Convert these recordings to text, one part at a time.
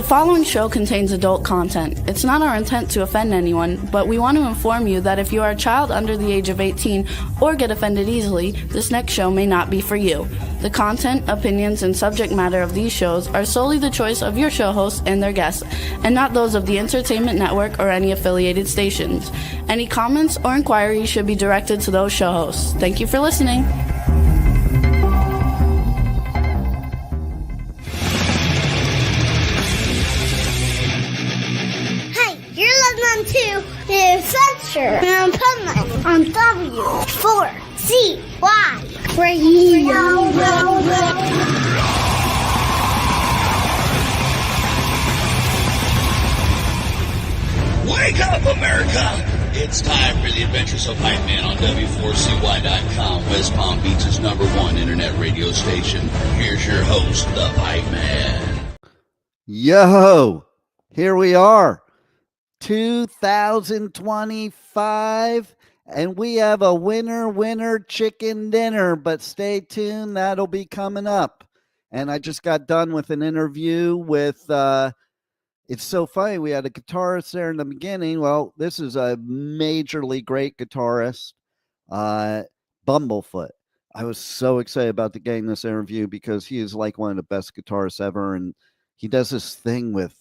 following show contains adult content. It's not our intent to offend anyone, but we want to inform you that if you are a child under the age of 18 or get offended easily, this next show may not be for you. The content, opinions, and subject matter of these shows are solely the choice of your show hosts and their guests, and not those of the Entertainment Network or any affiliated stations. Any comments or inquiries should be directed to those show hosts. Thank you for listening. To the Adventures of Pipeman on W4CY Radio. Wake up, America! It's time for the Adventures of Pipeman on W4CY.com, West Palm Beach's #1 internet radio station. Here's your host, the Pipeman. Yo, here we are. 2025, and we have a winner chicken dinner, but stay tuned, that'll be coming up. And I just got done with an interview with it's so funny, we had a guitarist there in the beginning. Well, this is a majorly great guitarist, Bumblefoot. I was so excited about getting this interview because he is like one of the best guitarists ever, and he does this thing with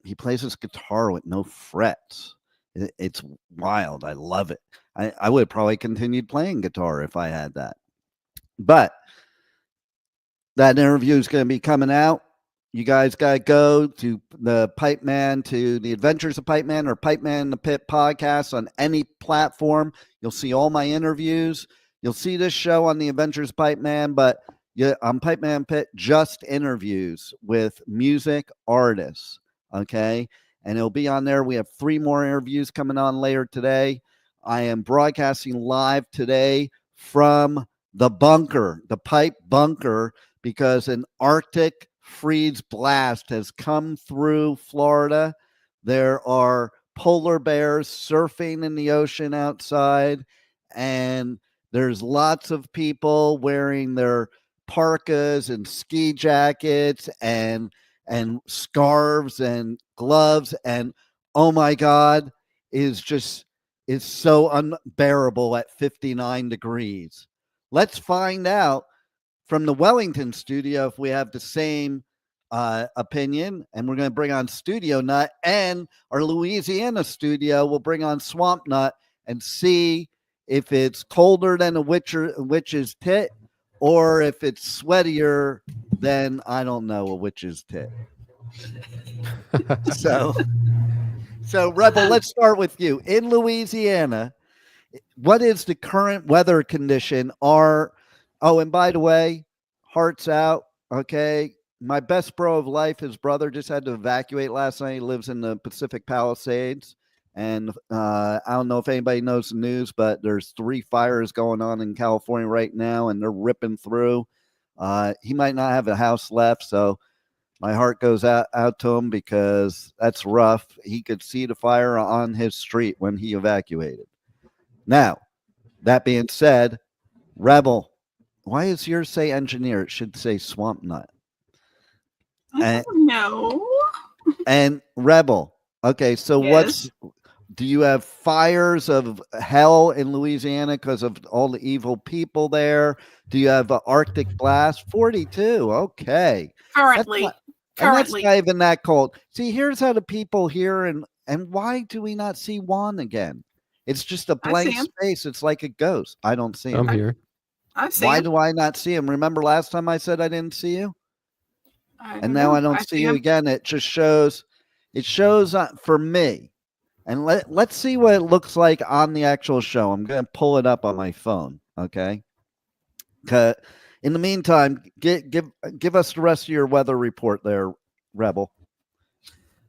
he plays his guitar with no frets. It's wild. I love it. I would probably continued playing guitar if I had that. But that interview is going to be coming out. You guys got to go to the Pipeman, to the Adventures of Pipeman or Pipeman in the Pit podcast on any platform. You'll see all my interviews. You'll see this show on the Adventures of Pipeman, but on Pipeman Pit, just interviews with music artists. Okay, and it'll be on there. We have 3 more interviews coming on later today. I am broadcasting live today from the bunker, the pipe bunker, because an Arctic freeze blast has come through Florida. There are polar bears surfing in the ocean outside, and there's lots of people wearing their parkas and ski jackets and scarves and gloves, and oh my God, is so unbearable at 59 degrees. Let's find out from the Wellington studio if we have the same opinion, and we're going to bring on Studio Nut, and our Louisiana studio will bring on Swamp Nut and see if it's colder than a witch's tit, or if it's sweatier than, I don't know, a witch's tit. So Rebel, let's start with you. In Louisiana, what is the current weather condition? And by the way, hearts out, okay? My best bro of life, his brother just had to evacuate last night. He lives in the Pacific Palisades. And I don't know if anybody knows the news, but there's 3 fires going on in California right now, and they're ripping through. He might not have a house left, so my heart goes out to him because that's rough. He could see the fire on his street when he evacuated. Now, that being said, Rebel, why does yours say engineer? It should say Swamp Nut. No. And Rebel, okay, so yes. Do you have fires of hell in Louisiana because of all the evil people there? Do you have an Arctic blast? 42. Okay. Currently. That's not even that cold. See, here's how the people here, and why do we not see Juan again? It's just a blank space. It's like a ghost. I don't see him. I'm here. Why do I not see him? Remember last time I said I didn't see you? And now I don't see you again. It just shows. It shows for me. And let's see what it looks like on the actual show. I'm going to pull it up on my phone, okay? In the meantime, give us the rest of your weather report there, Rebel.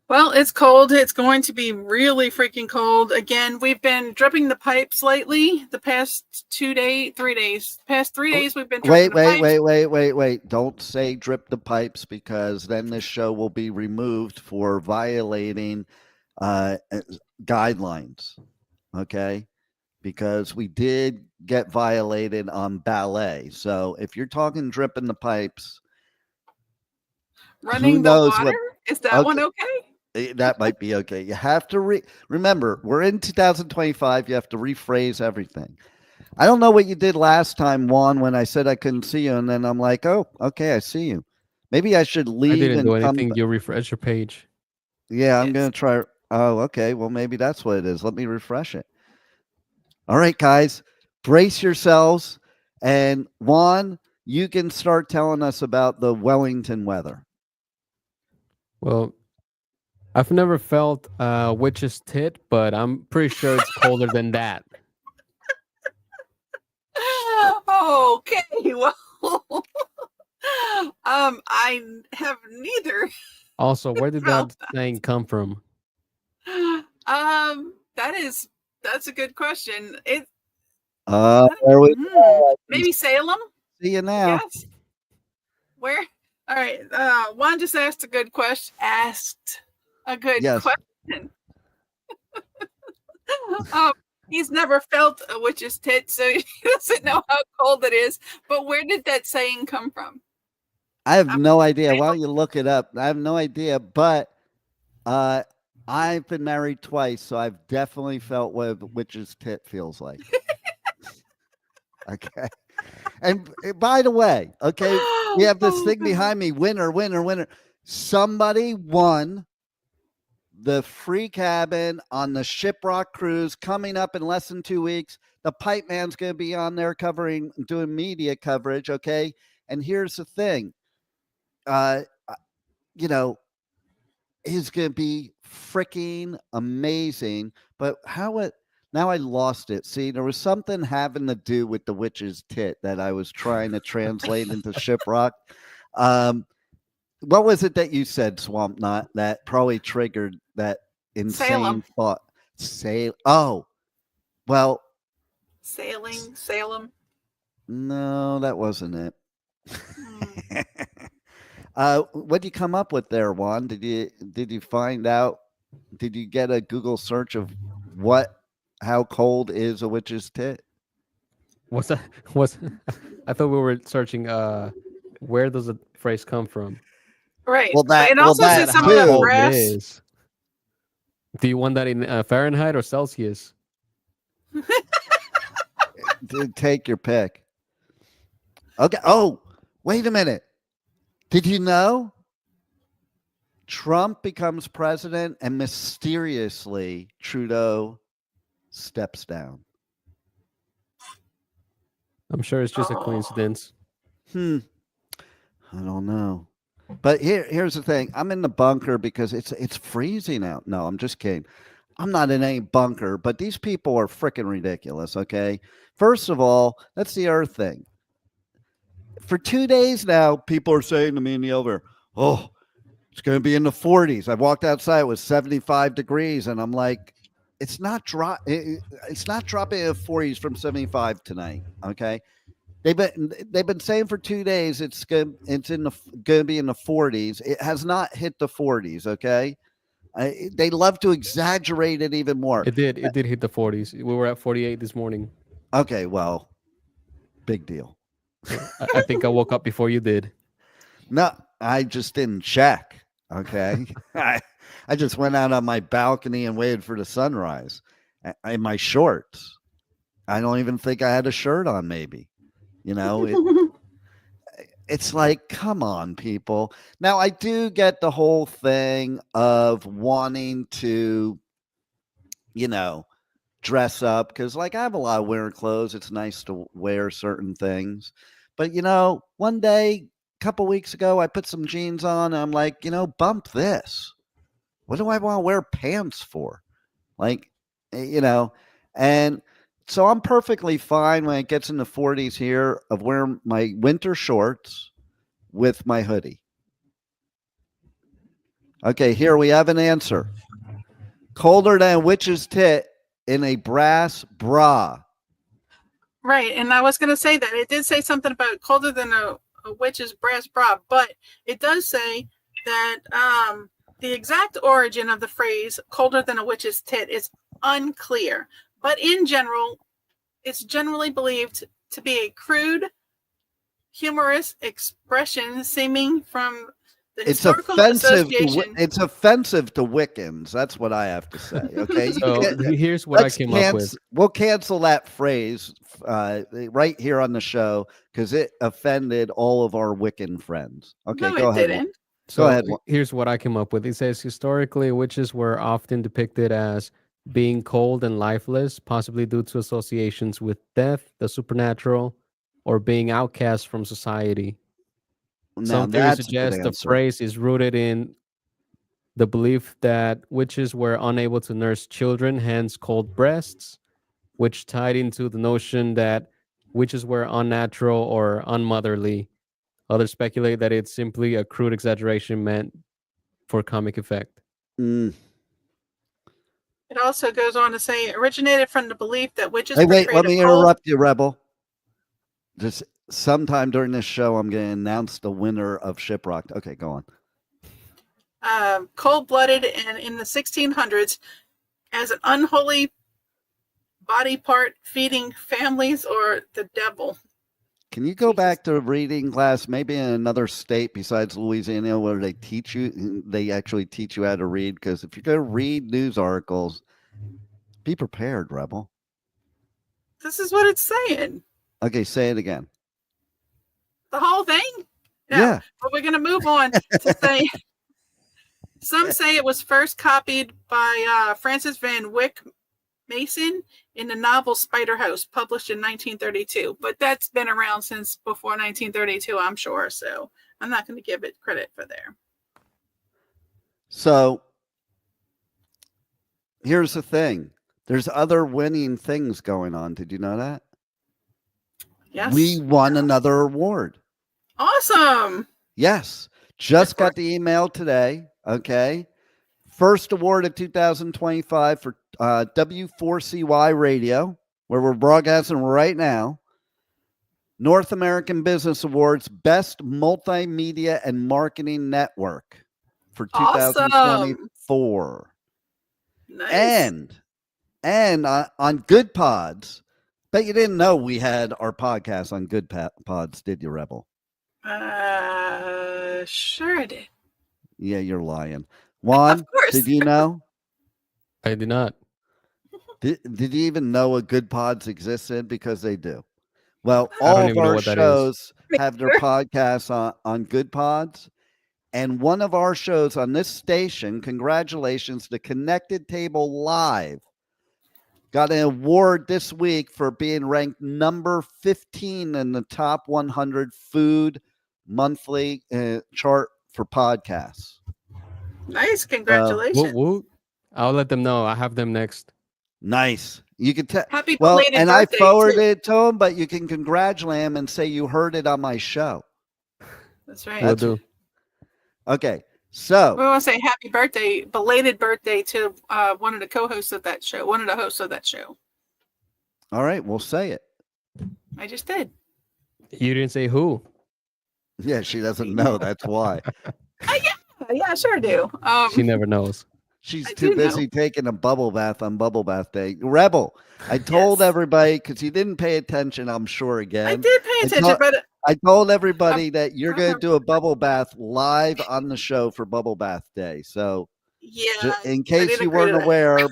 Well, it's cold. It's going to be really freaking cold. Again, we've been dripping the pipes lately. The past 3 days. Past 3 days, we've been dripping the pipes. Wait. Don't say drip the pipes, because then this show will be removed for violating guidelines, okay? Because we did get violated on ballet. So if you're talking dripping the pipes, running the water, Is that one okay? That might be okay. You have to remember, we're in 2025. You have to rephrase everything. I don't know what you did last time, Juan, when I said I couldn't see you, and then I'm like, oh, okay, I see you. Maybe I should leave. I didn't do anything. You refresh your page. Yeah, I'm going to try. Oh, okay. Well, maybe that's what it is. Let me refresh it. All right, guys, brace yourselves. And Juan, you can start telling us about the Wellington weather. Well, I've never felt witch's tit, but I'm pretty sure it's colder than that. Okay, well, I have neither. Also, where did that saying come from? That's a good question. There we go. Maybe Salem. See you now. Yes. Where? All right. Juan just asked a good question. Question. He's never felt a witch's tit, so he doesn't know how cold it is. But where did that saying come from? I have no idea. Why don't you look it up? I have no idea, but I've been married twice, so I've definitely felt what a witch's tit feels like. Okay. And by the way, okay, we have this thing behind me, winner. Somebody won the free cabin on the Shiprocked cruise coming up in less than 2 weeks. The Pipeman's going to be on there doing media coverage, okay? And here's the thing. Is going to be freaking amazing. But now I lost it. See, there was something having to do with the witch's tit that I was trying to translate into Shiprocked. What was it that you said, Swamp Knot, that probably triggered that insane Salem. thought? Oh, well. Salem. No, that wasn't it. What did you come up with there, Juan? Did you find out? Did you get a Google search of how cold is a witch's tit? What's that? I thought we were searching. Where does the phrase come from? Right. Well, it also says something about brass. Do you want that in Fahrenheit or Celsius? Take your pick. Okay. Oh, wait a minute. Did you know Trump becomes president and mysteriously Trudeau steps down? I'm sure it's just a coincidence. I don't know. But here's the thing. I'm in the bunker because it's freezing out. No, I'm just kidding. I'm not in any bunker, but these people are freaking ridiculous, okay? First of all, that's the Earth thing. For 2 days now, people are saying to me in the elevator, oh, it's going to be in the 40s. I walked outside, it was 75 degrees, and I'm like, it's not dropping in the 40s from 75 tonight, okay? They've been saying for 2 days it's going to be in the 40s. It has not hit the 40s, okay? They love to exaggerate it even more. It did hit the 40s. We were at 48 this morning. Okay, well, big deal. I think I woke up before you did. No, I just didn't check. Okay. I just went out on my balcony and waited for the sunrise in my shorts. I don't even think I had a shirt on, maybe. It's like, come on, people. Now, I do get the whole thing of wanting to, dress up because, like, I have a lot of winter clothes. It's nice to wear certain things. But, one day, a couple weeks ago, I put some jeans on and I'm like, bump this. What do I want to wear pants for? Like, and so I'm perfectly fine when it gets in the 40s here of wearing my winter shorts with my hoodie. Okay, here we have an answer. Colder than a witch's tit in a brass bra. Right, and I was going to say that. It did say something about colder than a witch's brass bra, but it does say that the exact origin of the phrase colder than a witch's tit is unclear. But in general, it's generally believed to be a crude, humorous expression seeming from The It's Historical offensive. Association. It's offensive to Wiccans. That's what I have to say. Okay. So here's what I came up with. We'll cancel that phrase right here on the show because it offended all of our Wiccan friends. Okay, No, go it ahead. didn't. So Go ahead. here's what I came up with. It says historically, witches were often depicted as being cold and lifeless, possibly due to associations with death, the supernatural, or being outcast from society. Now Some theories that's a good suggest the answer. phrase is rooted in the belief that witches were unable to nurse children, hence cold breasts, which tied into the notion that witches were unnatural or unmotherly. Others speculate that it's simply a crude exaggeration meant for comic effect. Mm. It also goes on to say it originated from the belief that witches Hey, wait, portrayed let me a cold. interrupt you, Rebel. Just sometime during this show, I'm going to announce the winner of Shiprocked. Okay, go on. Cold-blooded and in the 1600s as an unholy body part feeding families or the devil. Can you go back to reading class, maybe in another state besides Louisiana, where they actually teach you how to read? Because if you're going to read news articles, be prepared, Rebel. This is what it's saying. Okay, say it again. The whole thing? No, Yeah. but we're going to move on to say, some say it was first copied by Francis Van Wyck Mason in the novel Spider House, published in 1932. But that's been around since before 1932, I'm sure. So I'm not going to give it credit for there. So here's the thing. There's other winning things going on. Did you know that? Yes. We won another award. Awesome. Yes. Just got the email today. Okay. First award of 2025 for W4CY Radio, where we're broadcasting right now. North American Business Awards, Best Multimedia and Marketing Network for 2024. Nice. And on Good Pods, bet you didn't know we had our podcast on Good Pods, did you, Rebel? Sure I did. Yeah, you're lying. Juan, Of course. did you know? I did not. Did you even know a Good Pods existed? Because they do. Well, I all don't of even know our what that shows have their podcasts on Good Pods. And one of our shows on this station, congratulations to Connected Table Live, got an award this week for being ranked number 15 in the top 100 food monthly chart for podcasts. Nice. Congratulations. Woo. I'll let them know. I have them next. Nice. You can tell. Happy Well, belated and I birthday, forwarded too. it to him, but you can congratulate him and say you heard it on my show. That's right. Will do. Okay. So We want to say happy birthday, belated birthday to one of the co-hosts of that show, one of the hosts of that show. all right, we'll say it. I just did. You didn't say who. Yeah, she doesn't know. That's why. Yeah, I sure do. She never knows. She's I too do know. busy taking a bubble bath on Bubble Bath Day. Rebel, I told Yes. everybody, because you didn't pay attention, I'm sure, again. I did pay attention, but I told everybody that you're going to do a bubble bath live on the show for Bubble Bath Day. So yeah, in I case did you agree to weren't that. aware,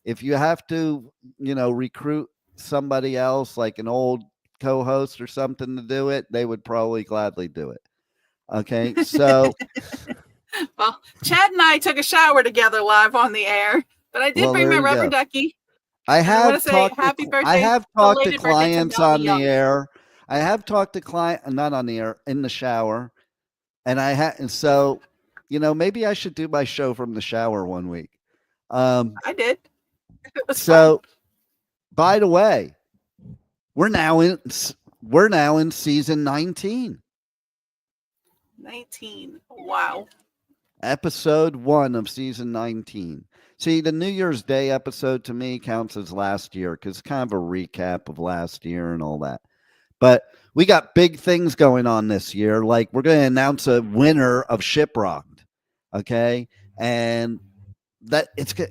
if you have to, recruit somebody else, like an old co-host or something to do it, they would probably gladly do it. Okay, so Well, Chad and I took a shower together live on the air, but I did Well, bring my there you rubber go. ducky. I wanna have say talked. happy I birthday, have talked to belated birthday to clients Melanie on the Young. air. I have talked to not on the air, in the shower, and and so, maybe I should do my show from the shower one week. I did. It was So, by the way, we're now in season 19, 19. Wow. episode 1 of season 19. See, the New Year's Day episode to me counts as last year because it's kind of a recap of last year and all that. But we got big things going on this year. Like, we're going to announce a winner of Shiprocked. Okay. And that it's good.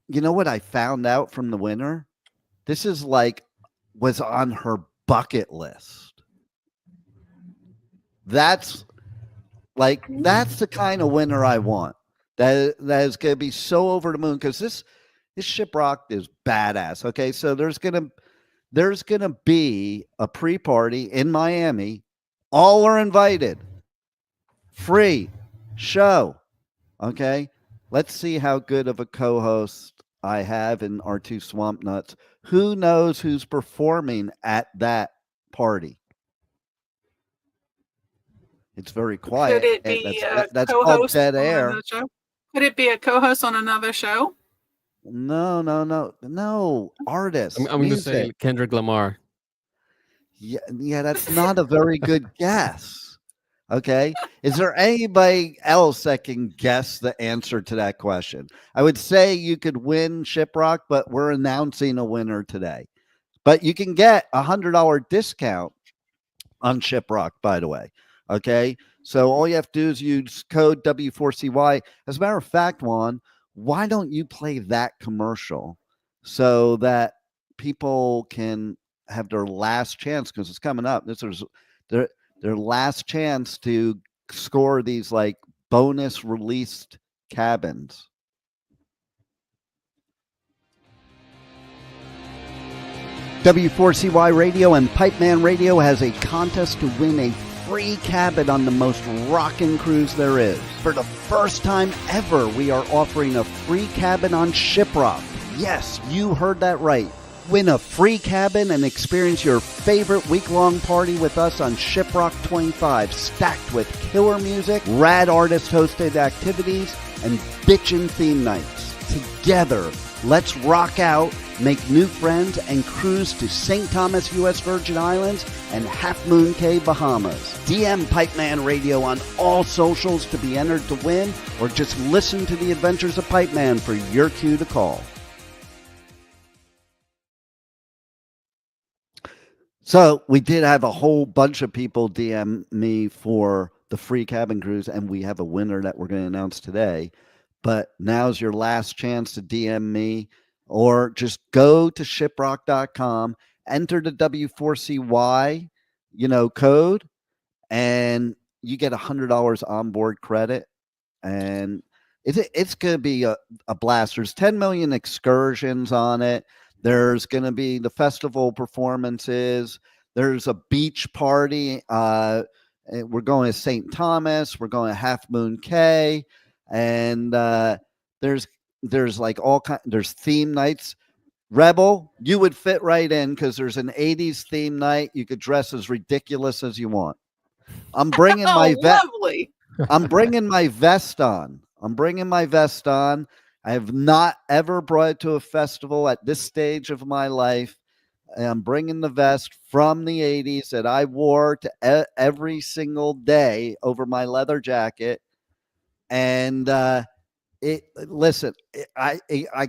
You know what I found out from the winner? This is was on her bucket list. That's Like, that's the kind of winner I want. That is going to be so over the moon, because this Shiprocked is badass. Okay, so there's gonna be a pre-party in Miami. All are invited. Free show. Okay, let's see how good of a co-host I have in our two swamp nuts. Who knows who's performing at that party? It's very quiet. Could it be That's a called co-host dead on air. another show? Could it be a co-host on another show? No. Artists. I'm going to say Kendrick Lamar. Yeah, that's not a very good guess. Okay. Is there anybody else that can guess the answer to that question? I would say you could win Shiprock, but we're announcing a winner today. But you can get $100 discount on Shiprock, by the way. Okay. So all you have to do is use code W4CY. As a matter of fact, Juan, why don't you play that commercial so that people can have their last chance, because it's coming up. This is their last chance to score these like bonus released cabins. W4CY Radio and Pipeman Radio has a contest to win a free cabin on the most rockin' cruise there is. For the first time ever, we are offering a free cabin on Shiprocked. Yes, you heard that right. Win a free cabin and experience your favorite week-long party with us on Shiprocked 25, stacked with killer music, rad artist-hosted activities, and bitchin' theme nights. Together, let's rock out, make new friends, and cruise to St. Thomas, U.S. Virgin Islands, and Half Moon Cay, Bahamas. DM Pipeman Radio on all socials to be entered to win, or just listen to the Adventures of Pipeman for your cue to call. So we did have a whole bunch of people DM me for the free cabin cruise, and we have a winner that we're going to announce today. But now's your last chance to DM me, or just go to shiprock.com, enter the W4CY, code, and you get $100 onboard credit. And it's going to be a blast. There's 10 million excursions on it. There's going to be the festival performances. There's a beach party. We're going to St. Thomas. We're going to Half Moon Cay. And there's like all kinds. There's theme nights. Rebel, you would fit right in because there's an 80s theme night. You could dress as ridiculous as you want. I'm bringing my lovely. I'm bringing my vest on. I have not ever brought it to a festival at this stage of my life. I'm bringing the vest from the 80s that I wore to every single day over my leather jacket. And I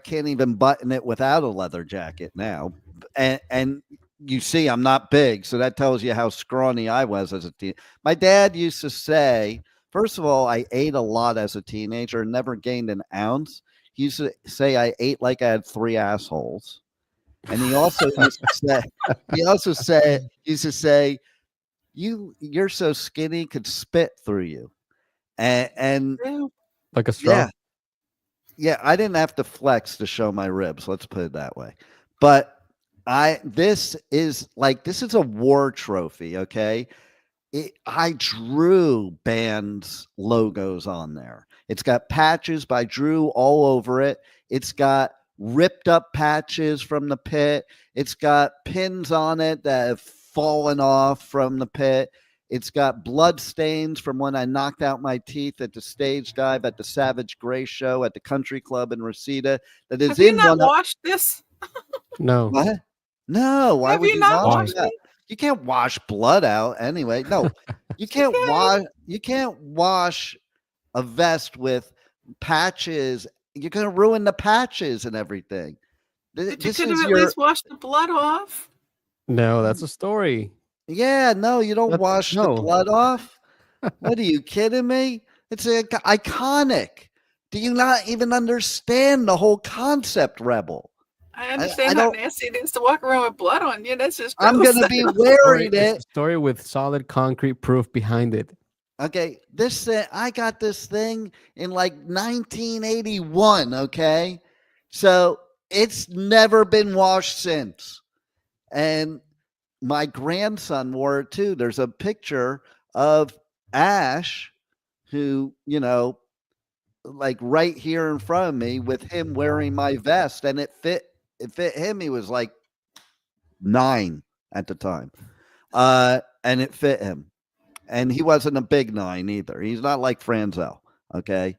can't even button it without a leather jacket now. And you see, I'm not big, so that tells you how scrawny I was as a teen. My dad used to say, first of all, I ate a lot as a teenager and never gained an ounce. He used to say I ate like I had 3 assholes. And he also used to say, you're so skinny, could spit through you. And like a straw. Yeah, I didn't have to flex to show my ribs, let's put it that way. But this is a war trophy, okay? I drew bands logos on there. It's got patches by Drew all over it. It's got ripped up patches from the pit. It's got pins on it that have fallen off from the pit. It's got blood stains from when I knocked out my teeth at the stage dive at the Savage Grace show at the country club in Reseda. That is Have you not washed this? No. What? No. Why would you not wash that? You can't wash blood out anyway. No, you can't wash. You can't wash a vest with patches. You're going to ruin the patches and everything. But you could have at least washed the blood off. No, that's a story. Yeah, no, you don't wash the blood off. What are you kidding me? It's iconic. Do you not even understand the whole concept, Rebel? I understand how nasty it is to walk around with blood on you. That's just gross. I'm going to be wearing it. It's a story with solid concrete proof behind it. Okay, this thing, I got this thing in like 1981. Okay, so it's never been washed since. And my grandson wore it too. There's a picture of Ash, who, like right here in front of me, with him wearing my vest, and it fit him. He was like 9 at the time. And it fit him. And he wasn't a big 9 either. He's not like Franzel. Okay.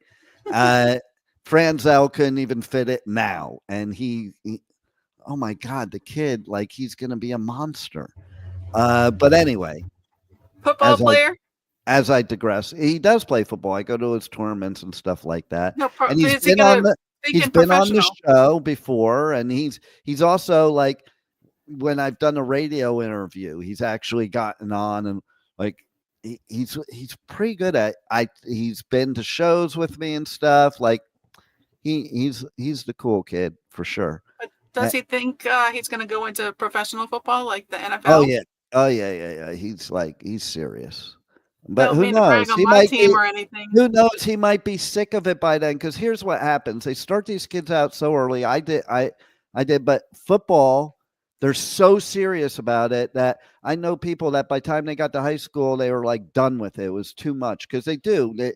Franzel couldn't even fit it now. And he oh my God, the kid, like, he's gonna be a monster. But anyway, Football player? As I digress, he does play football. I go to his tournaments and stuff like that. No, And he's been on the show before, and he's also, like, when I've done a radio interview, he's actually gotten on, and like he's pretty good at he's been to shows with me and stuff. Like he's the cool kid for sure. But does he think he's going to go into professional football like the NFL? Oh yeah. He's serious. But Don't who mean to brag knows? on He my might team be, or anything. who knows? He might be sick of it by then. Because here's what happens: they start these kids out so early. I did, but football, they're so serious about it that I know people that by the time they got to high school, they were like done with it. It was too much because they do. They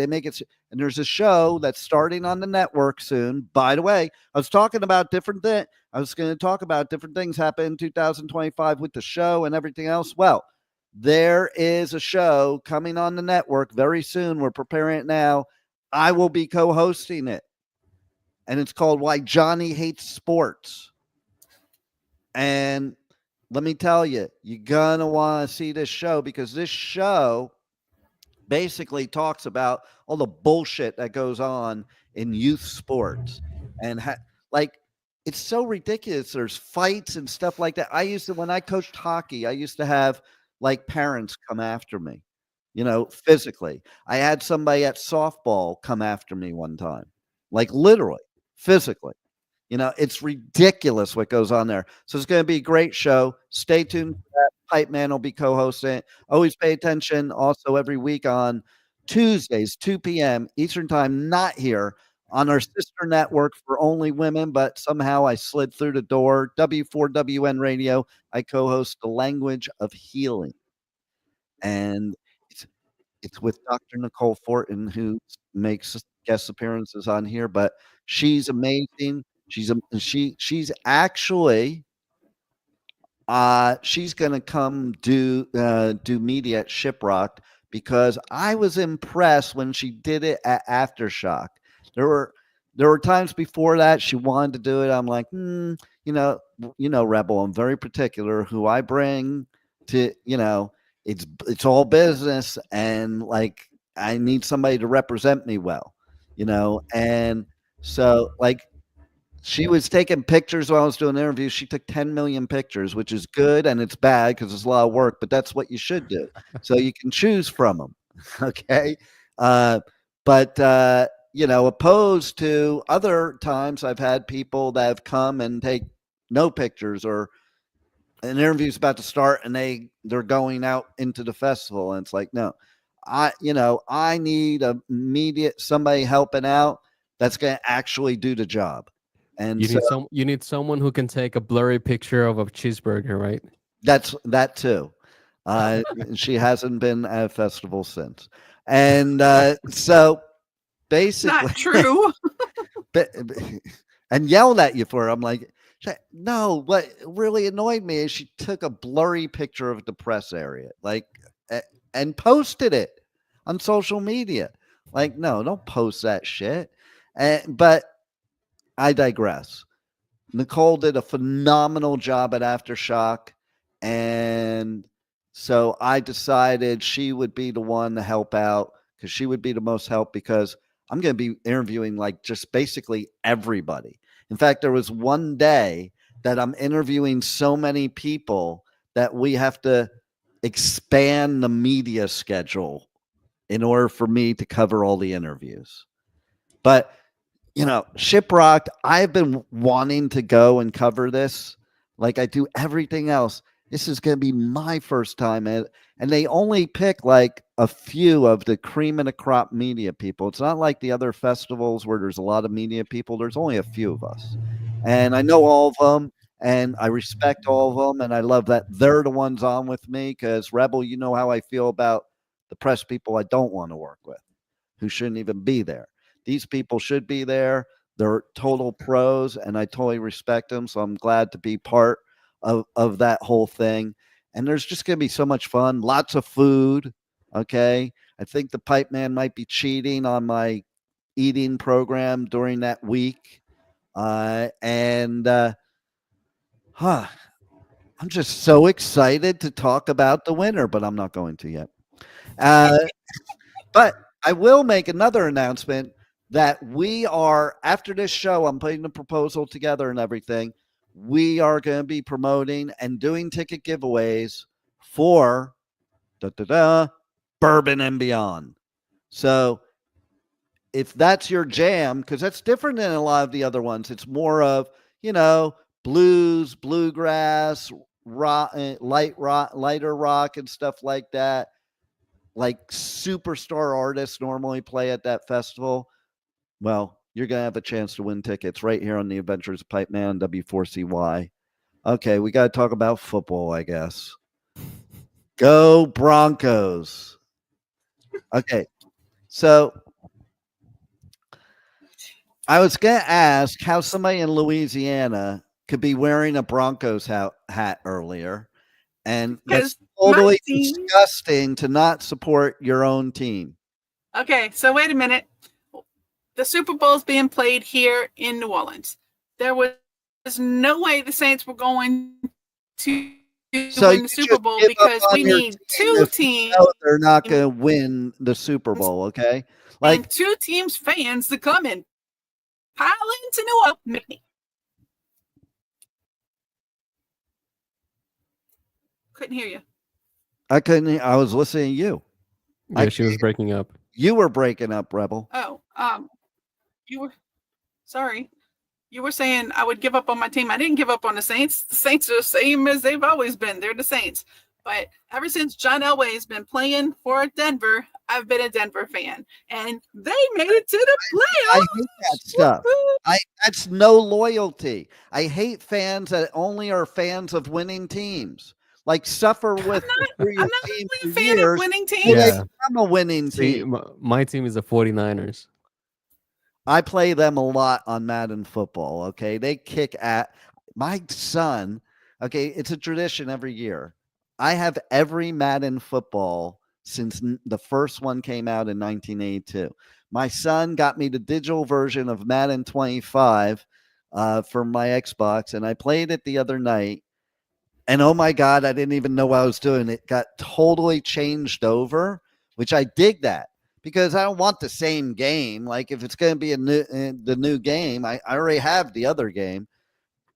make it. And there's a show that's starting on the network soon. By the way, I was talking about different things. I was going to talk about different things happen in 2025 with the show and everything else. Well, there is a show coming on the network very soon. We're preparing it now. I will be co-hosting it. And it's called Why Johnny Hates Sports. And let me tell you, you're going to want to see this show, because this show basically talks about all the bullshit that goes on in youth sports. And like, it's so ridiculous. There's fights and stuff like that. When I coached hockey, I used to have like parents come after me, physically. I had somebody at softball come after me one time, like literally, physically. It's ridiculous what goes on there. So it's going to be a great show. Stay tuned for that. Pipeman will be co-hosting it. Always pay attention. Also, every week on Tuesdays, 2 p.m. Eastern Time, not here, on our sister network for only women, but somehow I slid through the door. W4WN Radio. I co-host The Language of Healing. And it's with Dr. Nicole Fortin, who makes guest appearances on here, but she's amazing. She's actually she's gonna come do media at Shiprocked, because I was impressed when she did it at Aftershock. There were times before that she wanted to do it. I'm like, Rebel, I'm very particular who I bring to, it's all business, and like I need somebody to represent me well, and so like she was taking pictures while I was doing interviews. She took 10 million pictures, which is good, and it's bad because it's a lot of work, but that's what you should do. So you can choose from them. Okay. But opposed to other times I've had people that have come and take no pictures, or an interview's about to start and they're going out into the festival. And it's like, no, I need somebody helping out that's going to actually do the job. And you need someone who can take a blurry picture of a cheeseburger, right? That too. She hasn't been at a festival since. And so basically, not true. And yelled at you for it. I'm like, no. What really annoyed me is she took a blurry picture of the press area, like, and posted it on social media. Like, no, don't post that shit. But I digress. Nicole did a phenomenal job at Aftershock, and so I decided she would be the one to help out, because she would be the most help, because I'm going to be interviewing like just basically everybody. In fact, there was one day that I'm interviewing so many people that we have to expand the media schedule in order for me to cover all the interviews. But Shiprocked, I've been wanting to go and cover this like I do everything else. This is going to be my first time. and they only pick like a few of the cream of the crop media people. It's not like the other festivals where there's a lot of media people. There's only a few of us, and I know all of them, and I respect all of them, and I love that they're the ones on with me, because Rebel, you know how I feel about the press people I don't want to work with, who shouldn't even be there. These people should be there. They're total pros, and I totally respect them. So I'm glad to be part of that whole thing. And there's just going to be so much fun, lots of food. Okay. I think the Pipe Man might be cheating on my eating program during that week. I'm just so excited to talk about the winner, but I'm not going to yet. But I will make another announcement that we are, after this show, I'm putting the proposal together and everything. We are going to be promoting and doing ticket giveaways for Bourbon and Beyond. So if that's your jam, because that's different than a lot of the other ones, it's more of, blues, bluegrass, rock, lighter rock and stuff like that. Like superstar artists normally play at that festival. Well, you're going to have a chance to win tickets right here on the Adventures of Pipeman, W4CY. Okay, we got to talk about football, I guess. Go Broncos. Okay, so I was going to ask how somebody in Louisiana could be wearing a Broncos hat earlier. And that's totally disgusting to not support your own team. Okay, so wait a minute. The Super Bowl is being played here in New Orleans. There was no way the Saints were going to win the Super Bowl because we need two teams. They're not going to win the Super Bowl, okay? And two teams' fans to come and pile into New Orleans. Couldn't hear you. I couldn't. I was listening to you. Yeah, she was breaking up. You were breaking up, Rebel. Oh, you were sorry. You were saying I would give up on my team. I didn't give up on the Saints. The Saints are the same as they've always been. They're the Saints. But ever since John Elway has been playing for Denver, I've been a Denver fan, and they made it to the playoffs. I hate that stuff. That's no loyalty. I hate fans that only are fans of winning teams. Like suffer with I'm not really a fan of winning teams. Yeah. I'm a winning team. My team is the 49ers. I play them a lot on Madden football. Okay. They kick at my son. Okay. It's a tradition every year. I have every Madden football since the first one came out in 1982. My son got me the digital version of Madden 25 for my Xbox, and I played it the other night. And oh my God, I didn't even know what I was doing. It got totally changed over, which I dig that, because I don't want the same game. Like if it's going to be the new game, I already have the other game.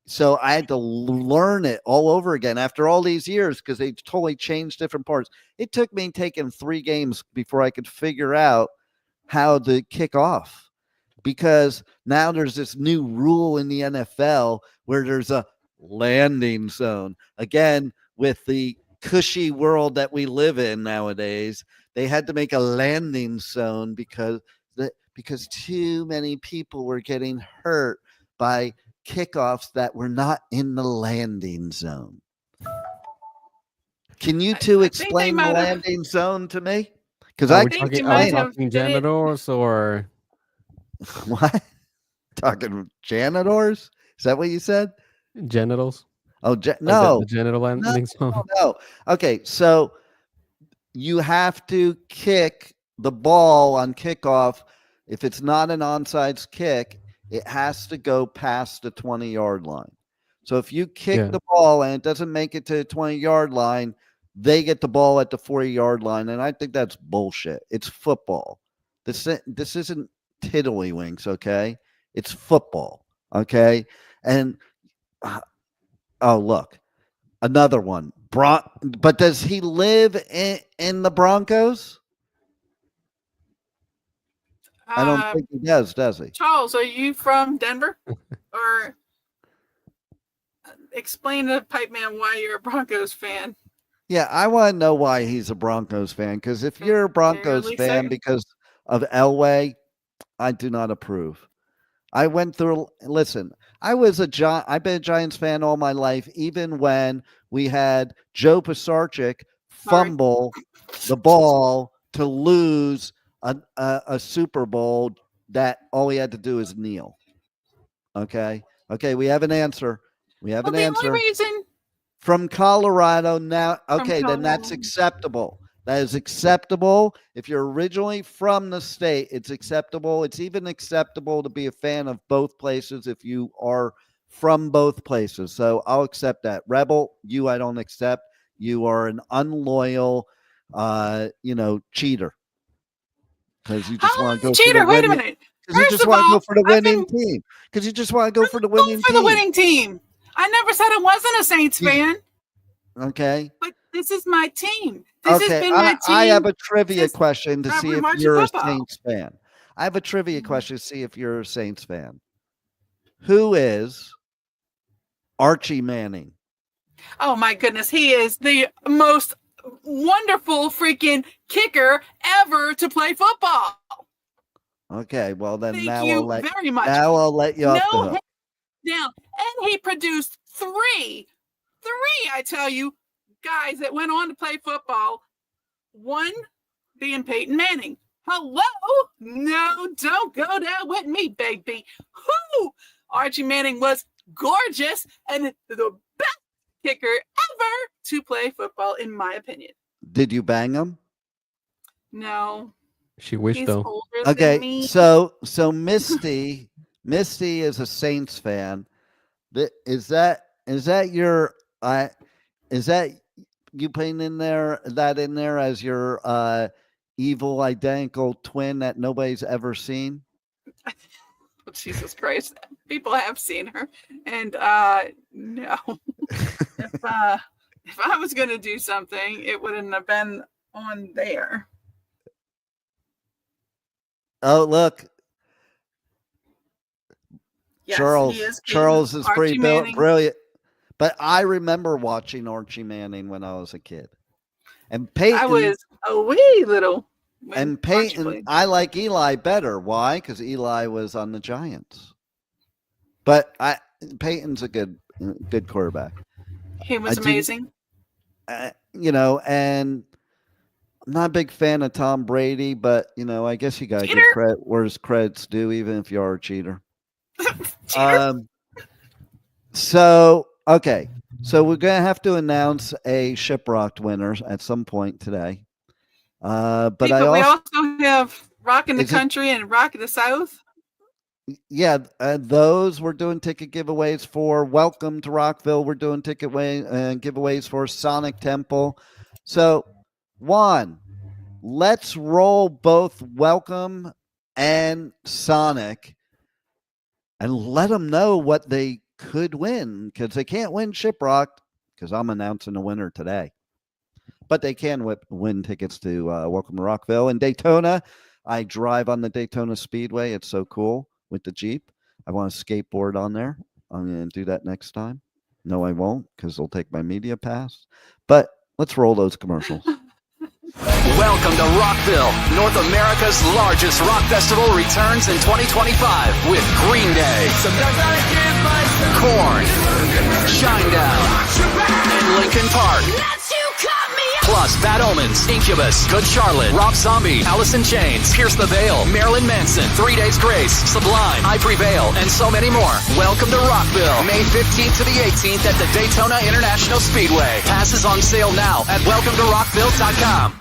So I had to learn it all over again after all these years, because they totally changed different parts. It took me taking 3 games before I could figure out how to kick off, because now there's this new rule in the NFL where there's a landing zone. Again, with the cushy world that we live in nowadays, they had to make a landing zone because too many people were getting hurt by kickoffs that were not in the landing zone. Can you two explain the landing zone to me? Because I think you might have talking janitors or what? Talking janitors? Is that what you said? Genitals. Oh, no. The genital landing zone. No. Okay, so you have to kick the ball on kickoff. If it's not an onside kick, it has to go past the 20-yard line. So if you kick the ball and it doesn't make it to the 20-yard line, they get the ball at the 40-yard line, and I think that's bullshit. It's football. This isn't tiddlywinks, okay? It's football, okay? And oh, look, another one. But does he live in the Broncos? I don't think he does he? Charles, are you from Denver? Or explain to Pipe Man why you're a Broncos fan. Yeah, I want to know why he's a Broncos fan. Because if you're a Broncos Barely fan so. because of Elway, I do not approve. I went through. Listen, I've been a Giants fan all my life, even when we had Joe Pisarcik Sorry. fumble the ball to lose a Super Bowl that all he had to do is kneel. Okay, we have an answer. We have Well, an the answer. only reason From Colorado now. Okay, then that's Colorado. acceptable. That is acceptable. If you're originally from the state, it's acceptable. It's even acceptable to be a fan of both places if you are from both places. So I'll accept that. Rebel, you I don't accept. You are an unloyal, cheater. Because you just want to go for the cheater? Wait a winning. minute. Because you First just of want to go all, for the I've been winning team. Because you just want to go for the going winning for team. the winning team. I never said I wasn't a Saints fan, Okay. but this is my team. This has been my team. I have a trivia since question to I've see been if watching you're football. a Saints fan. I have a trivia question to see if you're a Saints fan. Who is Archie Manning? Oh my goodness, he is the most wonderful freaking kicker ever to play football. Okay, well then Thank now you I'll let very much. now I'll let you off the hook. Down, and he produced three, I tell you, guys that went on to play football. One being Peyton Manning. Hello? No, don't go down with me, baby. Whoo! Archie Manning was gorgeous and the best kicker ever to play football, in my opinion. Did you bang him? No. She wished He's though. older than Okay, me. so Misty is a Saints fan. Is that your is that you putting in there as your evil identical twin that nobody's ever seen? Oh, Jesus Christ. People have seen her. And no. If I was gonna do something, it wouldn't have been on there. Oh, look. Yes, Charles he is cute. Charles is Archie pretty Manning. brilliant. But I remember watching Archie Manning when I was a kid. And Peyton I was a wee little. and Peyton, I like Eli better. Why? Because Eli was on the Giants. But Peyton's a good quarterback. He was amazing. And I'm not a big fan of Tom Brady, but I guess you gotta give credit where's credit's due, even if you are a cheater. So we're gonna have to announce a Shiprocked winner at some point today. But we also have Rock in the Country and Rock in the South. Yeah, those we're doing ticket giveaways for. Welcome to Rockville. We're doing ticket giveaways for Sonic Temple. So, Juan, let's roll both Welcome and Sonic and let them know what they could win, because they can't win Shiprocked because I'm announcing the winner today. But they can win tickets to Welcome to Rockville. And Daytona, I drive on the Daytona Speedway. It's so cool with the Jeep. I want to skateboard on there. I'm going to do that next time. No, I won't, because they'll take my media pass. But let's roll those commercials. Welcome to Rockville, North America's largest rock festival returns in 2025 with Green Day, Korn, Shinedown, and Linkin Park. Plus Bad Omens, Incubus, Good Charlotte, Rob Zombie, Alice in Chains, Pierce the Veil, Marilyn Manson, 3 Days Grace, Sublime, I Prevail, and so many more. Welcome to Rockville, May 15th to the 18th at the Daytona International Speedway. Passes on sale now at welcometorockville.com.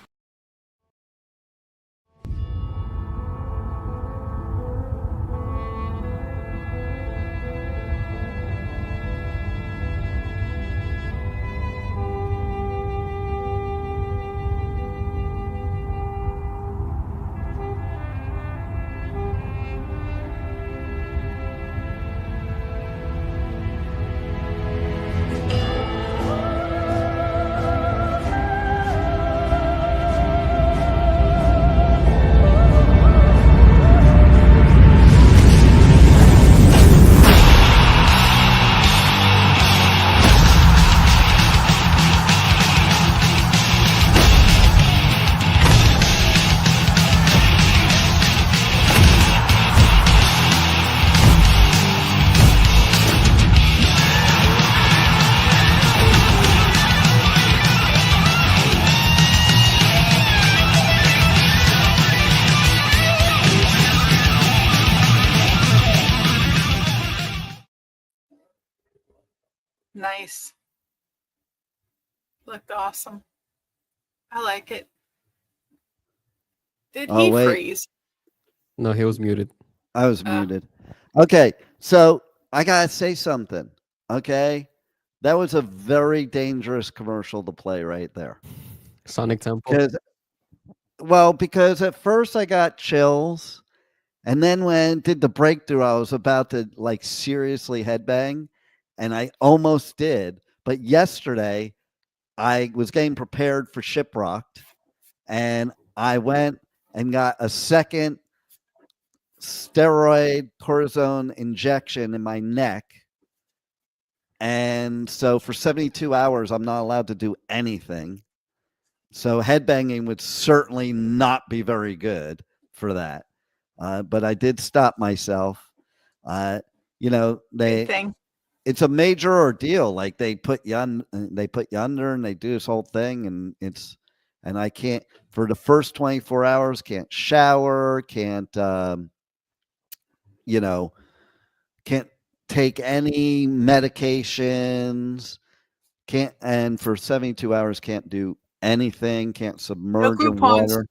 Nice. Looked awesome. I like it. Did Oh, he wait. freeze? No, he was muted. I was muted. Okay, so I gotta say something. Okay, that was a very dangerous commercial to play right there. Sonic Temple. Because at first I got chills, and then when I did the breakthrough, I was about to like seriously headbang, and I almost did. But yesterday, I was getting prepared for Shiprocked, and I went and got a second steroid cortisone injection in my neck. And so for 72 hours, I'm not allowed to do anything. So headbanging would certainly not be very good for that. But I did stop myself. Good thing. It's a major ordeal. Like they put you under and they do this whole thing, and I can't for the first 24 hours, can't shower, can't can't take any medications, and for 72 hours can't do anything, can't submerge in water.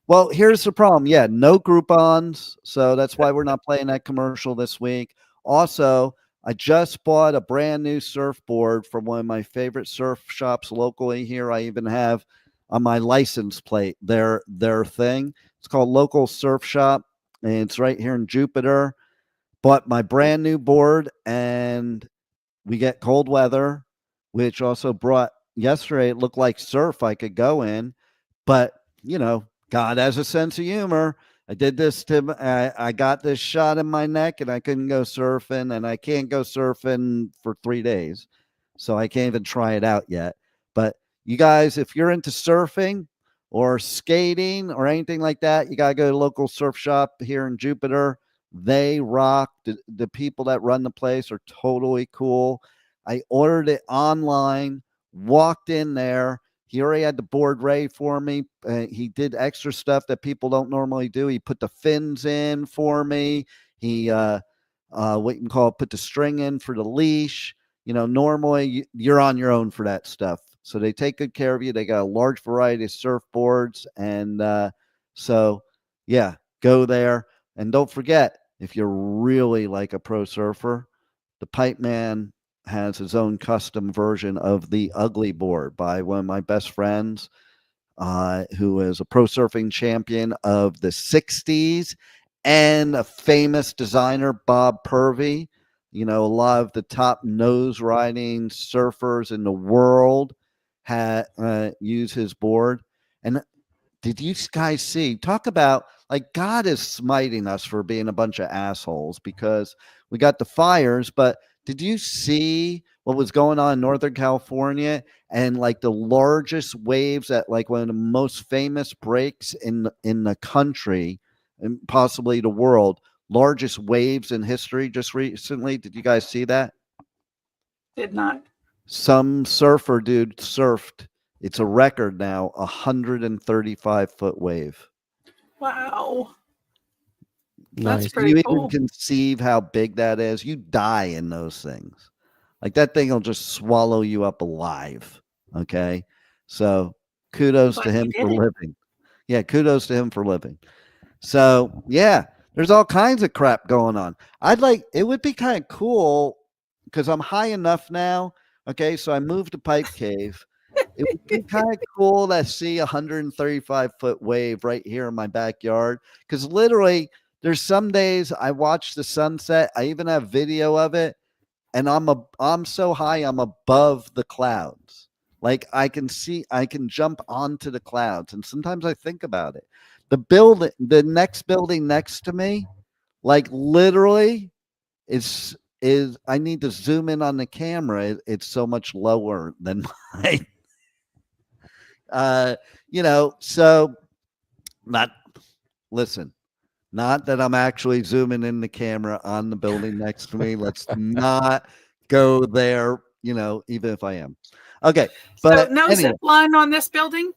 Well, here's the problem. Yeah, no Groupons. So that's why we're not playing that commercial this week. Also, I just bought a brand new surfboard from one of my favorite surf shops locally here. I even have on my license plate their thing. It's called Local Surf Shop, and it's right here in Jupiter. Bought my brand new board, and we get cold weather, which also brought yesterday. It looked like surf I could go in, but God has a sense of humor. I did this I got this shot in my neck, and I couldn't go surfing, and I can't go surfing for 3 days. So I can't even try it out yet. But you guys, if you're into surfing or skating or anything like that, you got to go to a local surf shop here in Jupiter. They rock. The people that run the place are totally cool. I ordered it online, walked in there. He already had the board ready for me. He did extra stuff that people don't normally do. He put the fins in for me. He, what you can call it, put the string in for the leash. Normally you're on your own for that stuff. So they take good care of you. They got a large variety of surfboards. And so, yeah, go there. And don't forget, if you're really like a pro surfer, the Pipeman has his own custom version of the Ugly board by one of my best friends, who is a pro surfing champion of the 60s and a famous designer, Bob Purvey. A lot of the top nose riding surfers in the world use his board. And did you guys see? Talk about like God is smiting us for being a bunch of assholes because we got the fires, but did you see what was going on in Northern California and like the largest waves at like one of the most famous breaks in the country and possibly the world, largest waves in history just recently? Did you guys see that? Did not. Some surfer dude surfed. It's a record now, 135-foot wave. Wow. Nice. That's pretty you cool. even conceive how big that is? You die in those things. Like that thing will just swallow you up alive. Okay. So kudos to him for living. Yeah, kudos to him for living. So yeah, there's all kinds of crap going on. It would be kind of cool because I'm high enough now. Okay, so I moved to Pipe Cave. It would be kind of cool to see a 135-foot wave right here in my backyard. Because literally, there's some days I watch the sunset. I even have video of it, and I'm so high I'm above the clouds. Like I can jump onto the clouds, and sometimes I think about it. The next building next to me, like literally, is I need to zoom in on the camera. It's so much lower than mine. So not that I'm actually zooming in the camera on the building next to me. Let's not go there, even if I am. Okay. But so no anyway. zip line on this building?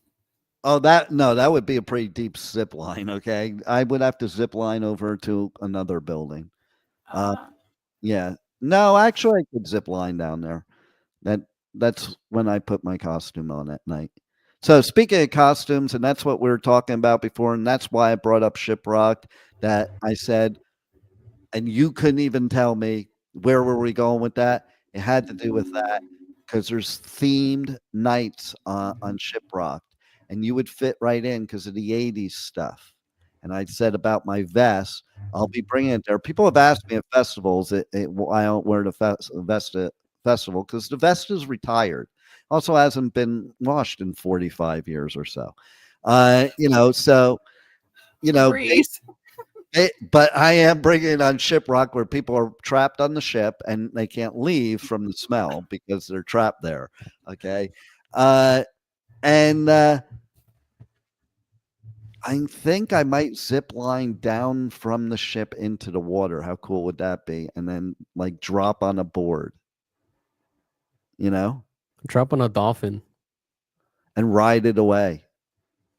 Oh, that would be a pretty deep zip line. Okay. I would have to zip line over to another building. Yeah. No, actually I could zip line down there. That's when I put my costume on at night. So speaking of costumes, and that's what we were talking about before, and that's why I brought up Shiprocked, that I said, and you couldn't even tell me where were we going with that. It had to do with that because there's themed nights on Shiprocked, and you would fit right in because of the 80s stuff. And I said about my vest, I'll be bringing it there. People have asked me at festivals why I don't wear the vest at festival because the vest is retired. Also hasn't been washed in 45 years or so. So Breeze. but I am bringing it on Shiprock where people are trapped on the ship and they can't leave from the smell because they're trapped there. Okay. And I think I might zip line down from the ship into the water. How cool would that be? And then like drop on a board, Drop on a dolphin. and ride it away.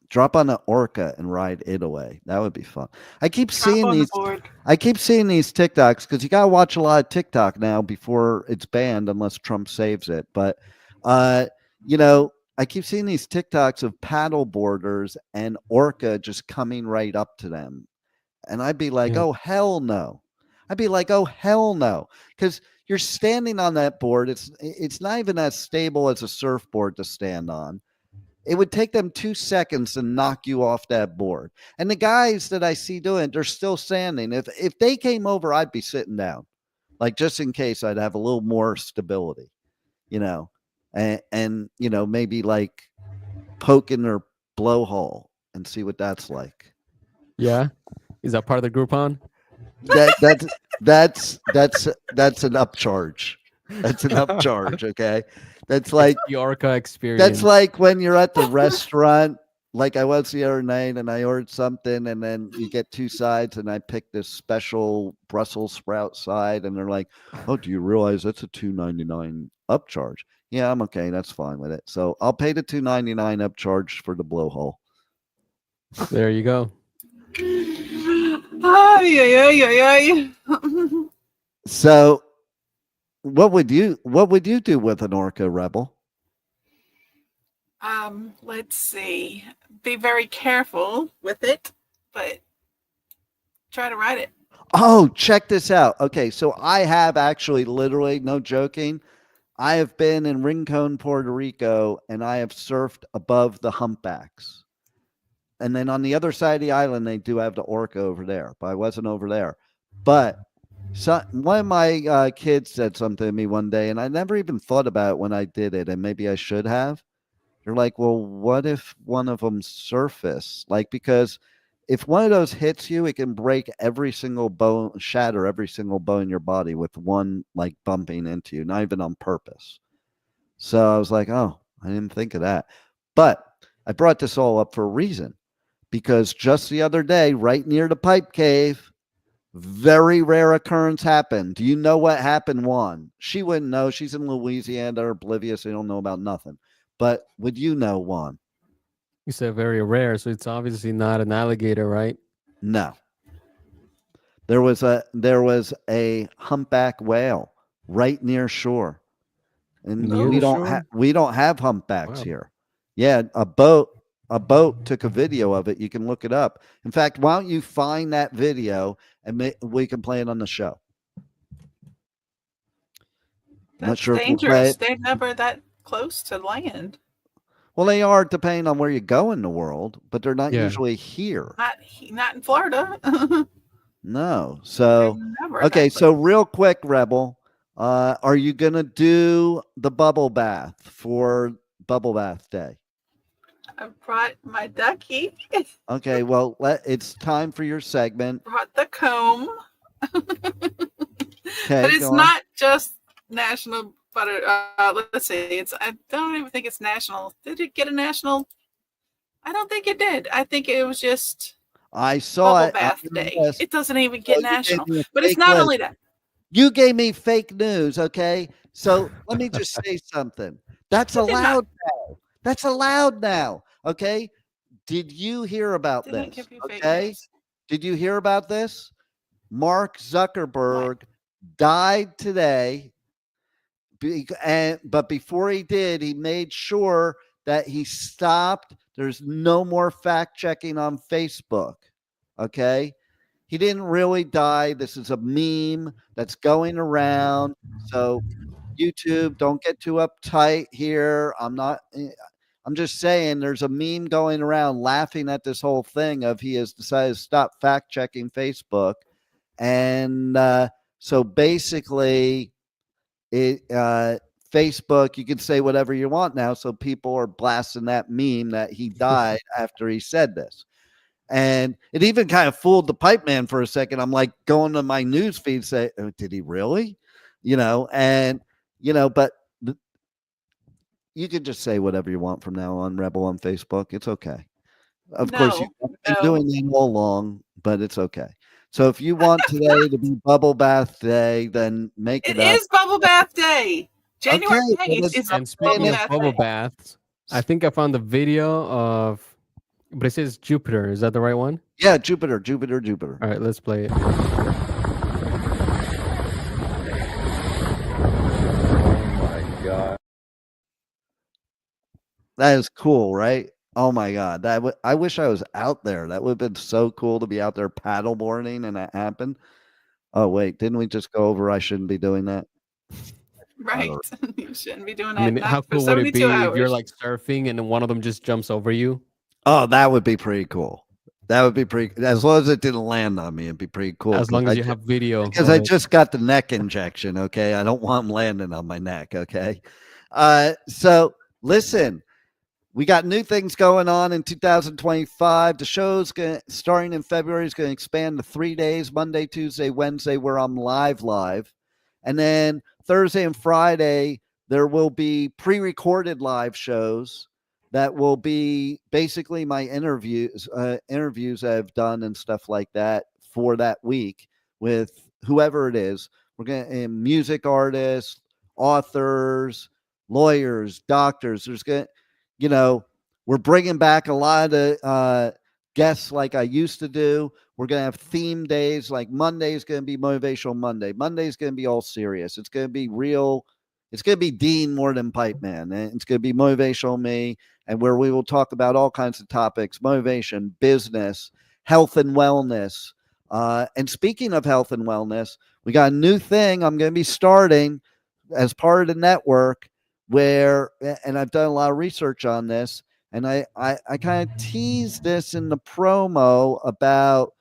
Drop on an orca and ride it away. That would be fun. I keep seeing these TikToks because you gotta watch a lot of TikTok now before it's banned unless Trump saves it. But I keep seeing these TikToks of paddle boarders and orca just coming right up to them. And I'd be like, oh hell no. Because you're standing on that board. It's not even as stable as a surfboard to stand on. It would take them 2 seconds to knock you off that board. And the guys that I see doing it, they're still standing. If they came over, I'd be sitting down. Like just in case I'd have a little more stability, and maybe like poking their blowhole and see what that's like. Yeah. Is that part of the Groupon? That's an upcharge. That's an upcharge. Okay. That's like the orca experience. That's like when you're at the restaurant, like I was the other night, and I ordered something, and then you get 2 sides, and I picked this special Brussels sprout side, and they're like, "Oh, do you realize that's a $2.99 upcharge?" Yeah, I'm okay. That's fine with it. So I'll pay the $2.99 upcharge for the blowhole. There you go. So, what would you do with an orca, Rebel? Let's see. Be very careful with it, but try to ride it. Oh, check this out. Okay, so I have actually literally, no joking, I have been in Rincon, Puerto Rico, and I have surfed above the humpbacks. And then on the other side of the island, they do have the orca over there, but I wasn't over there. But one of my kids said something to me one day, and I never even thought about it when I did it, and maybe I should have. They're like, well, what if one of them surfaced? Like, because if one of those hits you, it can break every single bone, shatter every single bone in your body with one like bumping into you, not even on purpose. So I was like, oh, I didn't think of that. But I brought this all up for a reason, because just the other day, right near the pipe cave, very rare occurrence happened. Do you know what happened, Juan? She wouldn't know. She's in Louisiana. They're oblivious. They don't know about nothing. But would you know, Juan? You said very rare, so it's obviously not an alligator, right? No. There was a humpback whale right near shore. And we don't have humpbacks here. Yeah, a boat took a video of it. You can look it up. In fact, why don't you find that video and we can play it on the show? That's not sure dangerous. They're never that close to land. Well, they are depending on where you go in the world, but they're not usually here. Not in Florida. No. So okay. So real quick, Rebel, are you gonna do the bubble bath for Bubble Bath Day? I brought my ducky. Okay, well, it's time for your segment. Brought the comb. Okay, but it's not just National Butter. Let's see. I don't even think it's national. Did it get a national? I don't think it did. I think it was just. I saw Bubble Bath Day. It doesn't even get national. But it's not only that. You gave me fake news, okay? So let me just say something. That's allowed now. That's allowed now. Okay. Did you hear about this? Okay. Did you hear about this? Mark Zuckerberg died today But before he did, he made sure that he stopped. There's no more fact checking on Facebook. Okay. He didn't really die. This is a meme that's going around. So YouTube, don't get too uptight here. I'm just saying there's a meme going around laughing at this whole thing of he has decided to stop fact checking Facebook. And so basically Facebook, you can say whatever you want now. So people are blasting that meme that he died after he said this. And it even kind of fooled the Pipeman for a second. I'm like going to my news feed, say, oh, did he really? But you can just say whatever you want from now on, Rebel on Facebook. It's okay. Of course, you've been doing it all along, but it's okay. So if you want today to be Bubble Bath Day, then make it up. It is Bubble Bath Day. January 8th. It's and speaking of bubble baths, I think I found the video of, but it says Jupiter. Is that the right one? Yeah, Jupiter. All right, let's play it. Oh my God. That is cool, right? Oh my God. I wish I was out there. That would have been so cool to be out there paddleboarding and that happened. Oh, wait, didn't we just go over I shouldn't be doing that? Right. You shouldn't be doing that. I mean, how cool would it be if you're like surfing and then one of them just jumps over you? Oh, that would be pretty cool. That would be pretty, as long as it didn't land on me, it'd be pretty cool. As long as you have video. Because I just got the neck injection, okay? I don't want them landing on my neck, okay? So listen, we got new things going on in 2025. The show's starting in February is going to expand to 3 days, Monday, Tuesday, Wednesday, where I'm live. And then Thursday and Friday, there will be pre-recorded live shows that will be basically my interviews I've done and stuff like that for that week with whoever it is. We're going to music artists, authors, lawyers, doctors. There's going to, we're bringing back a lot of guests like I used to do. We're going to have theme days. Like Monday is going to be Motivational Monday. Monday is going to be all serious. It's going to be real. It's going to be Dean more than Pipeman. And it's going to be Motivational Me, and where we will talk about all kinds of topics: motivation, business, health and wellness. And speaking of health and wellness, we got a new thing I'm going to be starting as part of the network where, and I've done a lot of research on this, and I kind of teased this in the promo about,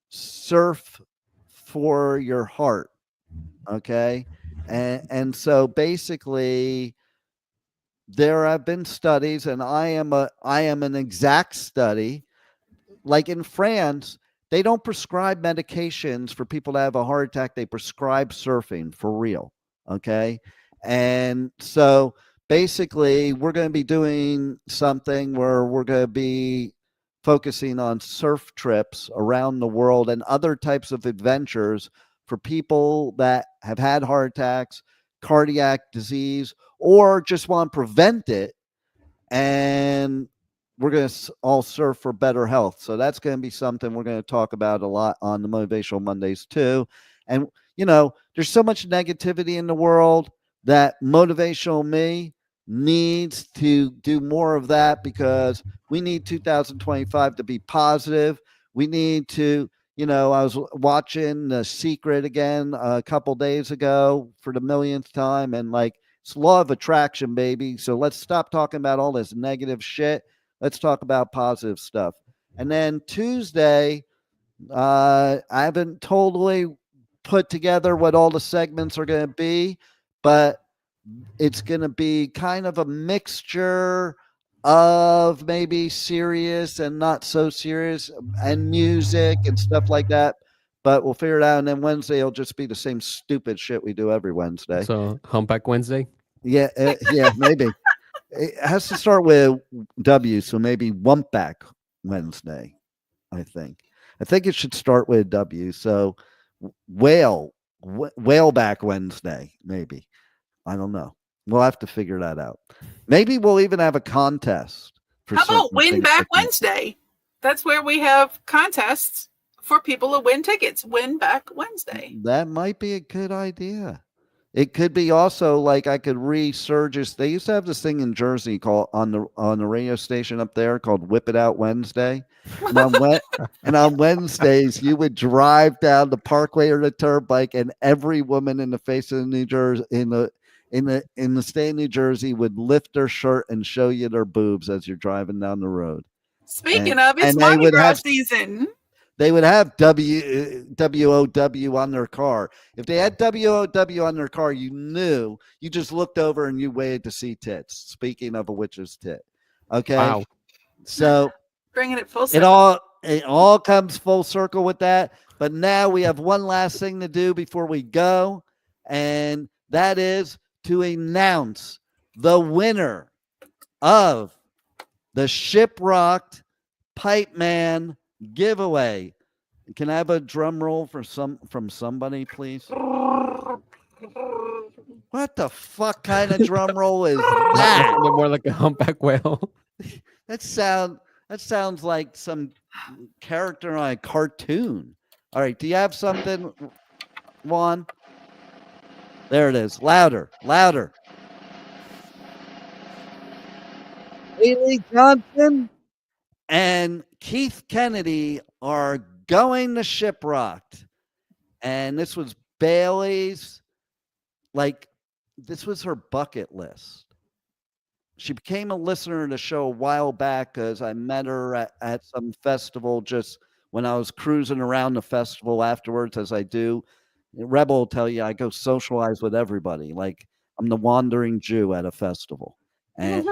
surf for your heart. Okay. And so basically there have been studies, and I am an exact study. Like in France, they don't prescribe medications for people to have a heart attack. They prescribe surfing for real. Okay. And so basically we're going to be doing something where we're going to be focusing on surf trips around the world and other types of adventures for people that have had heart attacks, cardiac disease, or just want to prevent it. And we're going to all surf for better health. So that's going to be something we're going to talk about a lot on the Motivational Mondays too. And, there's so much negativity in the world that Motivational Me needs to do more of that, because we need 2025 to be positive. We need to, I was watching The Secret again a couple days ago for the millionth time, and like, it's law of attraction, baby. So let's stop talking about all this negative shit. Let's talk about positive stuff. And then Tuesday, I haven't totally put together what all the segments are going to be, but it's going to be kind of a mixture of maybe serious and not so serious, and music and stuff like that. But we'll figure it out. And then Wednesday will just be the same stupid shit we do every Wednesday. So Humpback Wednesday? Yeah, maybe. It has to start with W, so maybe Wumpback Wednesday, I think. I think it should start with W. So Whaleback Wednesday, maybe. I don't know. We'll have to figure that out. Maybe we'll even have a contest. How about Win Back Wednesday? That's where we have contests for people to win tickets. Win Back Wednesday. That might be a good idea. It could be also like I could resurge. They used to have this thing in Jersey called on the radio station up there called Whip It Out Wednesday. And on Wednesdays you would drive down the Parkway or the Turnpike, and every woman in the face of New Jersey in the state of New Jersey would lift their shirt and show you their boobs as you're driving down the road. Speaking of, it's Mardi Gras season. They would have WOW on their car. If they had WOW on their car, you knew. You just looked over and you waited to see tits. Speaking of a witch's tit. Okay. Wow. So bringing it full circle. It all comes full circle with that. But now we have one last thing to do before we go, and that is to announce the winner of the Shiprocked Pipeman giveaway. Can I have a drum roll from somebody, please? What the fuck kind of drum roll is that? More like a humpback whale. That sounds like some character on a cartoon. All right, do you have something, Juan? There it is. Louder. Haley Johnson and Keith Kennedy are going to Shiprocked. And this was Bailey's, this was her bucket list. She became a listener to the show a while back because I met her at some festival just when I was cruising around the festival afterwards, as I do. Rebel will tell you I go socialize with everybody. Like I'm the wandering Jew at a festival. And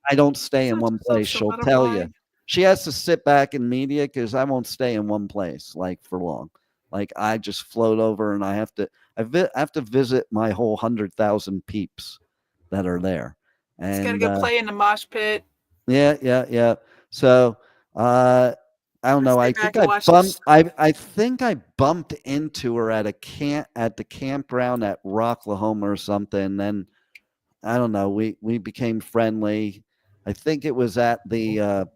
I don't stay in one place. She'll tell you. She has to sit back in media because I won't stay in one place for long. Like I just float over and I have to visit my whole 100,000 peeps that are there. And it's gotta go play in the mosh pit. Yeah. So I don't know. I think I bumped into her at the campground at Rocklahoma or something. Then I don't know. We became friendly. I think it was at the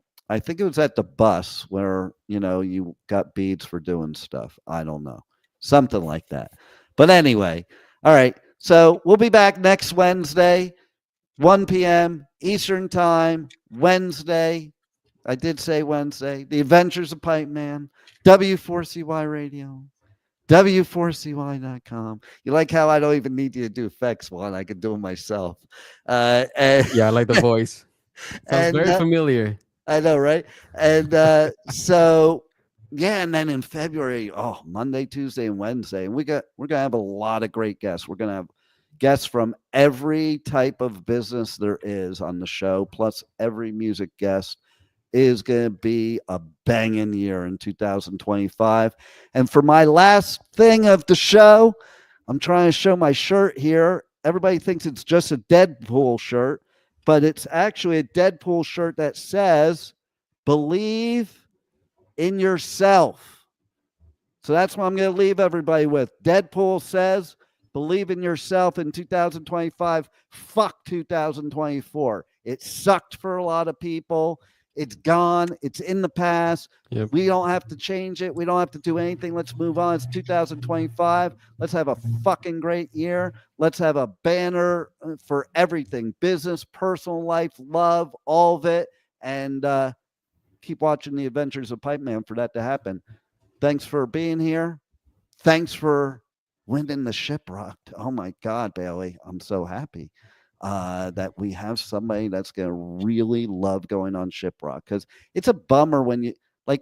bus where you got beads for doing stuff. I don't know, something like that. But anyway, all right. So we'll be back next Wednesday, 1 p.m. Eastern Time. Wednesday. I did say Wednesday. The Adventures of Pipeman, W4CY Radio, W4CY.com. You like how I don't even need you to do effects, Juan? I can do them myself. Yeah, I like the voice. Sounds very familiar. I know, right? And so, yeah, and then in February, Monday, Tuesday, and Wednesday, and we're gonna have a lot of great guests. We're gonna have guests from every type of business there is on the show, plus every music guest is going to be a banging year in 2025. And for my last thing of the show, I'm trying to show my shirt here. Everybody thinks it's just a Deadpool shirt, but it's actually a Deadpool shirt that says, "Believe in yourself." So that's what I'm going to leave everybody with. Deadpool says, "Believe in yourself in 2025. Fuck 2024. It sucked for a lot of people. It's gone. It's in the past. Yep. We don't have to change it. We don't have to do anything. Let's move on. It's 2025. Let's have a fucking great year. Let's have a banner for everything. Business, personal life, love, all of it. And keep watching The Adventures of Pipeman for that to happen. Thanks for being here. Thanks for winning the Shiprocked. Oh, my God, Bailey. I'm so happy that we have somebody that's going to really love going on Shiprocked, because it's a bummer when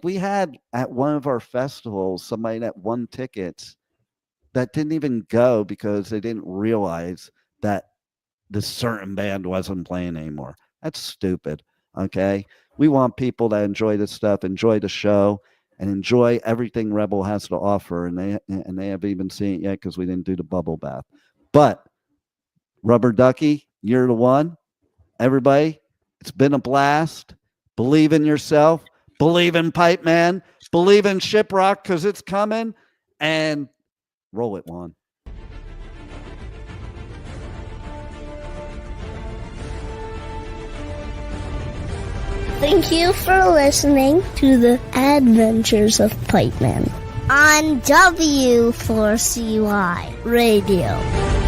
we had at one of our festivals somebody that won tickets that didn't even go because they didn't realize that the certain band wasn't playing anymore. That's stupid. Okay. We want people that enjoy this stuff, enjoy the show, and enjoy everything Rebel has to offer. And they haven't even seen it yet because we didn't do the bubble bath. But Rubber Ducky, you're the one. Everybody, it's been a blast. Believe in yourself. Believe in Pipeman. Believe in Shiprocked because it's coming. And roll it, Juan. Thank you for listening to the Adventures of Pipeman on W4CY Radio.